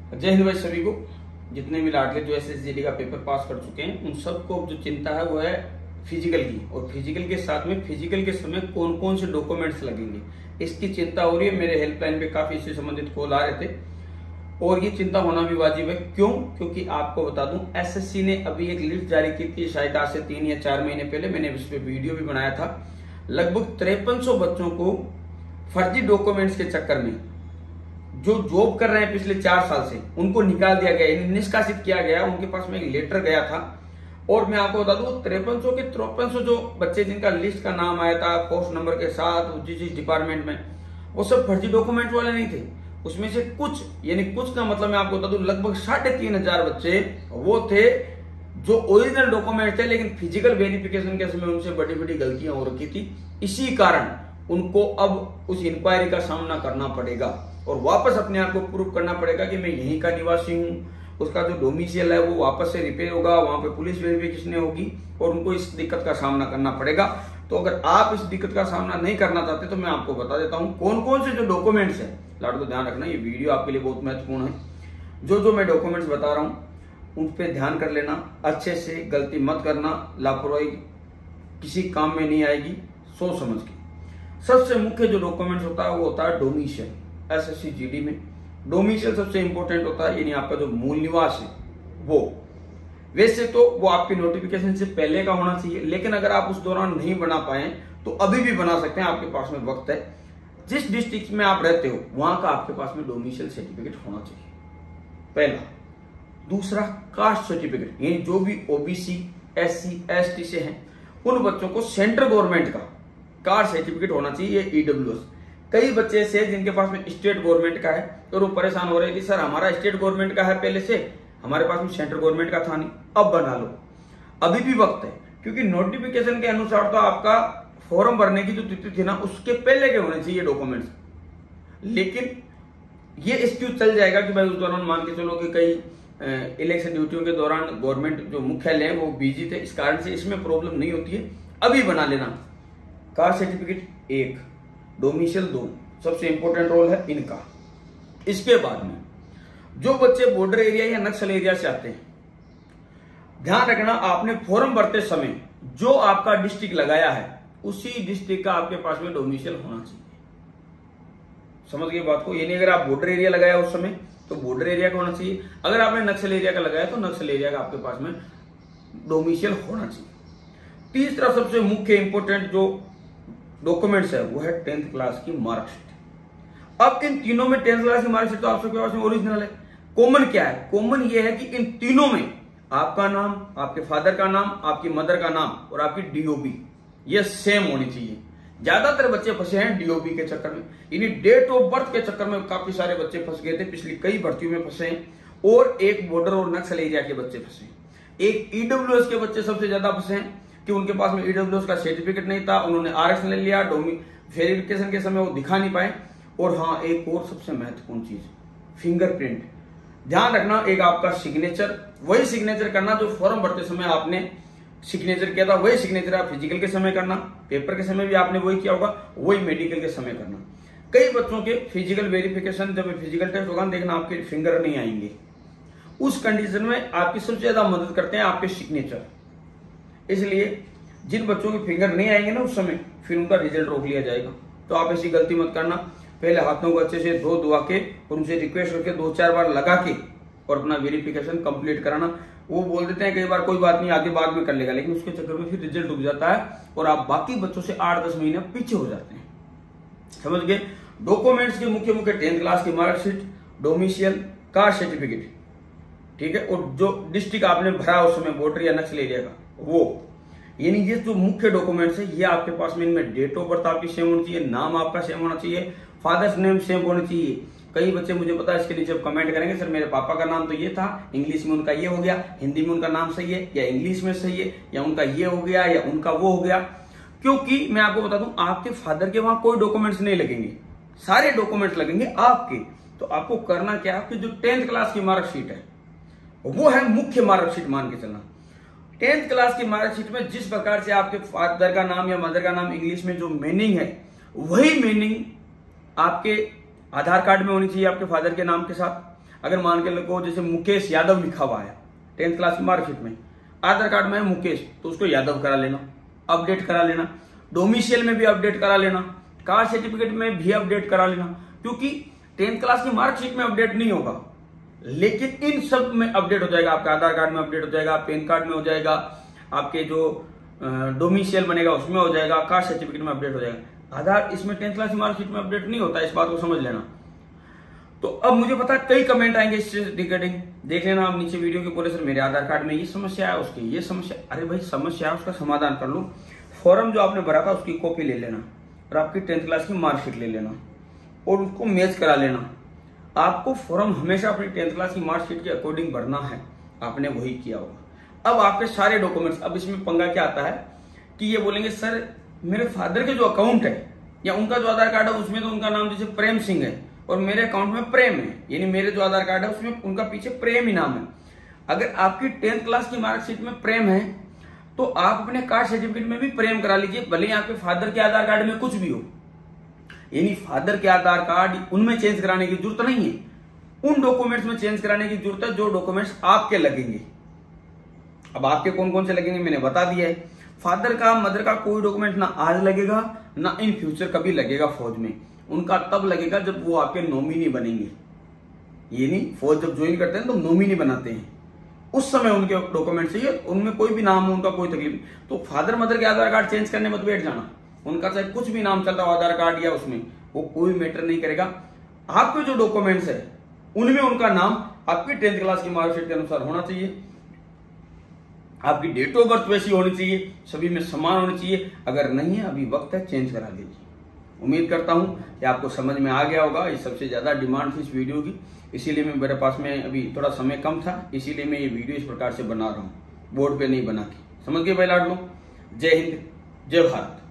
जय हिंद भाई सभी को। जितने भी लाडले जो SSGD का पेपर पास कर चुके हैं उन सबको जो चिंता है वो है फिजिकल की, और फिजिकल के साथ में फिजिकल के समय कौन कौन से डॉक्यूमेंट्स लगेंगे इसकी चिंता हो रही है। मेरे हेल्पलाइन पे काफी इससे संबंधित कॉल आ रहे थे और ये चिंता होना भी वाजिब है। क्यों? क्योंकि आपको बता दूं SSC ने अभी एक लिस्ट जारी की थी, शायद आज से 3 या 4 महीने पहले। मैंने इस पे वीडियो भी बनाया था। लगभग 5300 बच्चों को फर्जी डॉक्यूमेंट्स के चक्कर में जो जॉब कर रहे हैं पिछले 4 साल से उनको निकाल दिया गया, निष्कासित किया गया। उनके पास में एक लेटर गया था और मैं आपको बता दूं 5300 के 5300 जो बच्चे जिनका लिस्ट का नाम आया था पोस्ट नंबर के साथ जिस डिपार्टमेंट में, वो सब फर्जी डॉक्यूमेंट वाले नहीं थे। उसमें से कुछ, यानी कुछ का मतलब मैं आपको बता दूं लगभग 3500 बच्चे वो थे जो ओरिजिनल डॉक्यूमेंट थे, लेकिन फिजिकल वेरिफिकेशन के समय उनसे बड़ी बड़ी गलतियां हो रखी थी। इसी कारण उनको अब उस इंक्वायरी का सामना करना पड़ेगा और वापस अपने आप को प्रूव करना पड़ेगा कि मैं यहीं का निवासी हूँ। उसका जो डोमिसाइल है वो वापस से रिपेयर होगा, वहां पे पुलिस वेरिफिकेशन होगी और उनको इस दिक्कत का सामना करना पड़ेगा। तो अगर आप इस दिक्कत का सामना नहीं करना चाहते तो मैं आपको बता देता हूँ कौन कौन से जो डॉक्यूमेंट्स है। लाडो ध्यान रखना, ये वीडियो आपके लिए बहुत महत्वपूर्ण है। जो मैं डॉक्यूमेंट्स बता रहा हूँ उन पे ध्यान कर लेना, अच्छे से गलती मत करना। लापरवाही किसी काम में नहीं आएगी, सोच समझ के। सबसे मुख्य जो डॉक्यूमेंट्स होता है वो होता है डोमिसाइल। SSCGD में डोमिसाइल सबसे इंपॉर्टेंट होता है, यानी आपका जो मूल निवास है वो। वैसे तो वो आपके नोटिफिकेशन से पहले का होना चाहिए, लेकिन अगर आप उस दौरान नहीं बना पाए तो अभी भी बना सकते हैं, आपके पास में वक्त है। जिस डिस्ट्रिक्ट में आप रहते हो वहां का आपके पास में डोमिसाइल सर्टिफिकेट होना चाहिए, पहला। दूसरा, कास्ट सर्टिफिकेट, यानी जो भी OBC SC ST से हैं उन बच्चों को सेंट्रल गवर्नमेंट का कास्ट सर्टिफिकेट होना चाहिए, ये EWS। कई बच्चे से जिनके पास में स्टेट गवर्नमेंट का है और वो परेशान हो रहे थे, सर हमारा स्टेट गवर्नमेंट का है पहले से, हमारे पास में सेंट्रल गवर्नमेंट का था नहीं, अब बना लो। अभी भी वक्त है, क्योंकि नोटिफिकेशन के अनुसार तो आपका फॉर्म भरने की जो तिथि थी ना उसके पहले के होने चाहिए डॉक्यूमेंट्स। लेकिन ये एक्सक्यूज चल जाएगा कि भाई उस दौरान मान के चलो कि कई इलेक्शन ड्यूटियों के दौरान गवर्नमेंट जो मुख्यालय है वो बिजी थे, इस कारण से इसमें प्रॉब्लम नहीं होती है। अभी बना लेना। कास्ट सर्टिफिकेट 1, डोमिसाइल 2, सबसे इंपॉर्टेंट रोल है इनका। इसके बाद में जो बच्चे बॉर्डर एरिया या नक्सल एरिया से आते हैं, ध्यान रखना आपने फॉर्म भरते समय जो आपका डिस्ट्रिक्ट लगाया है उसी डिस्ट्रिक्ट का आपके पास में डोमिसाइल होना चाहिए। समझ गए बात को? यानी अगर आप बॉर्डर एरिया लगाया उस समय तो बॉर्डर एरिया का होना चाहिए, अगर आपने नक्सल एरिया का लगाया तो नक्सल एरिया का आपके पास में डोमिसाइल होना चाहिए। तीसरा सबसे मुख्य इंपॉर्टेंट जो डॉक्यूमेंट्स है वो है 10th क्लास की मार्कशीट। अब इन तीनों में 10th क्लास की मार्कशीट तो आपके पास में ओरिजिनल है। कॉमन क्या है? कॉमन ये है कि इन तीनों में आपका नाम, आपके फादर का नाम, आपकी मदर का नाम और आपकी DOB ये सेम होनी चाहिए। ज्यादातर बच्चे फंसे हैं DOB के चक्कर में, यानी डेट ऑफ बर्थ के चक्कर में काफी सारे बच्चे फंस गए थे, पिछली कई भर्तियों में फंसे हैं। और एक बॉर्डर और नक्सल एरिया के बच्चे फंसे हैं। एक EWS के बच्चे सबसे ज्यादा फंसे हैं कि उनके पास में EWS का सर्टिफिकेट नहीं था, उन्होंने आरक्षण ले लिया, वेरिफिकेशन के समय वो दिखा नहीं पाए। और हाँ, एक और सबसे महत्वपूर्ण चीज, फिंगरप्रिंट। ध्यान रखना, एक आपका सिग्नेचर, वही सिग्नेचर करना जो फॉर्म भरते समय आपने सिग्नेचर किया था, वही सिग्नेचर आप फिजिकल के समय करना, पेपर के समय भी आपने वही किया होगा, वही मेडिकल के समय करना। कई बच्चों के फिजिकल वेरिफिकेशन, जब फिजिकल टेस्ट होगा देखना आपके फिंगर नहीं आएंगे। उस कंडीशन में आपकी सबसे ज्यादा मदद करते हैं आपके सिग्नेचर। इसलिए जिन बच्चों के फिंगर नहीं आएंगे ना उस समय, फिर उनका रिजल्ट रोक लिया जाएगा। तो आप ऐसी गलती मत करना। पहले हाथों को अच्छे से धो के और उनसे रिक्वेस्ट करके 2-4 बार लगा के और अपना वेरिफिकेशन कंप्लीट कराना। वो बोल देते हैं कई बार कोई बात नहीं आगे बाद में कर लेगा, लेकिन उसके चक्कर में फिर रिजल्ट रुक जाता है और आप बाकी बच्चों से 8-10 महीने पीछे हो जाते हैं। समझ गए? डॉक्यूमेंट्स के मुख्य 10th क्लास की मार्कशीट, डोमिसाइल, कास्ट सर्टिफिकेट, ठीक है, और जो डिस्ट्रिक्ट आपने भरा उस समय बॉर्डर या नक्सल एरिया का वो, यानी ये जो मुख्य डॉक्यूमेंट्स है ये आपके पास में, इनमें डेट ऑफ बर्थ आपकी सेम होनी चाहिए, नाम आपका सेम होना चाहिए, फादर्स नेम सेम होना चाहिए। कई बच्चे मुझे पता है इसके नीचे कमेंट करेंगे, सर मेरे पापा का नाम तो ये था, इंग्लिश में उनका ये हो गया, हिंदी में उनका नाम सही है या इंग्लिश में सही है, या उनका ये हो गया या उनका वो हो गया। क्योंकि मैं आपको बता दूं आपके फादर के वहां कोई डॉक्यूमेंट्स नहीं लगेंगे, सारे डॉक्यूमेंट्स लगेंगे आपके। तो आपको करना क्या है, आपकी जो 10th क्लास की मार्कशीट है वो है मुख्य मार्कशीट मान के चलना। 10th क्लास की मार्कशीट में जिस प्रकार से आपके फादर का नाम या मदर का नाम इंग्लिश में जो मीनिंग है, वही मीनिंग आपके आधार कार्ड में होनी चाहिए आपके फादर के नाम के साथ। अगर मान के लगो जैसे मुकेश यादव लिखा हुआ है 10th क्लास की मार्कशीट में, आधार कार्ड में है मुकेश, तो उसको यादव करा लेना, अपडेट करा लेना, डोमिशियल में भी अपडेट करा लेना, कास्ट सर्टिफिकेट में भी अपडेट करा लेना, क्योंकि 10th क्लास की मार्कशीट में अपडेट नहीं होगा, लेकिन इन सब में अपडेट हो जाएगा। आपका आधार कार्ड में अपडेट हो जाएगा, पैन कार्ड में हो जाएगा, आपके जो डोमिशियल बनेगा उसमें हो जाएगा, कास्ट सर्टिफिकेट में अपडेट हो जाएगा। आधार इसमें 10th क्लास की मार्कशीट में अपडेट नहीं होता, इस बात को समझ लेना। तो अब मुझे पता है कई कमेंट आएंगे इससे रिगार्डिंग, देख लेना आप नीचे वीडियो के, बोले सर मेरे आधार कार्ड में ये समस्या है, उसकी ये समस्या। अरे भाई समस्या है, उसका समाधान कर लो। फॉर्म जो आपने भरा था उसकी कॉपी ले लेना और आपकी 10th क्लास की मार्कशीट ले लेना और उसको मैच करा लेना। आपको फॉर्म हमेशा अपनी 10th क्लास की मार्कशीट के अकॉर्डिंग भरना है, आपने वही किया होगा। अब आपके सारे डॉक्यूमेंट्स, अब इसमें पंगा क्या आता है कि ये बोलेंगे सर मेरे फादर के जो अकाउंट है या उनका जो आधार कार्ड है उसमें तो उनका नाम जैसे प्रेम सिंह है और मेरे अकाउंट में प्रेम है, यानी मेरे जो आधार कार्ड है उसमें उनका पीछे प्रेम ही नाम है। अगर आपकी 10th क्लास की मार्कशीट में प्रेम है तो आप अपने कास्ट सर्टिफिकेट में भी प्रेम करा लीजिए, भले ही आपके फादर के आधार कार्ड में कुछ भी हो। यानी फादर के आधार कार्ड उनमें चेंज कराने की जरूरत नहीं है, उन डॉक्यूमेंट्स में चेंज कराने की जरूरत है जो डॉक्यूमेंट्स आपके लगेंगे। अब आपके कौन कौन से लगेंगे मैंने बता दिया है। फादर का मदर का कोई डॉक्यूमेंट ना आज लगेगा ना इन फ्यूचर कभी लगेगा फौज में, उनका तब लगेगा जब वो आपके नॉमिनी बनेंगे। ये नहीं फौज जब ज्वाइन करते हैं तो नॉमिनी बनाते हैं, उस समय उनके डॉक्यूमेंट चाहिए, उनमें कोई भी नाम हो उनका कोई तकलीफ नहीं। तो फादर मदर के आधार कार्ड चेंज करने मत बैठ जाना, उनका चाहे कुछ भी नाम चल रहा हो आधार कार्ड या उसमें, वो कोई मैटर नहीं करेगा। आपके जो डॉक्यूमेंट्स है उनमें उनका नाम आपकी 10th क्लास की मार्कशीट के अनुसार होना चाहिए, आपकी डेट ऑफ बर्थ वैसी होनी चाहिए, सभी में समान होनी चाहिए। अगर नहीं है अभी वक्त है, चेंज करा लीजिए। उम्मीद करता हूं कि आपको समझ में आ गया होगा। ये सबसे ज्यादा डिमांड थी इस वीडियो की, इसीलिए मेरे पास में अभी थोड़ा समय कम था, इसीलिए मैं ये वीडियो इस प्रकार से बना रहा हूँ, बोर्ड पे नहीं बना के। समझ गए भाई लाडलो। जय हिंद, जय भारत।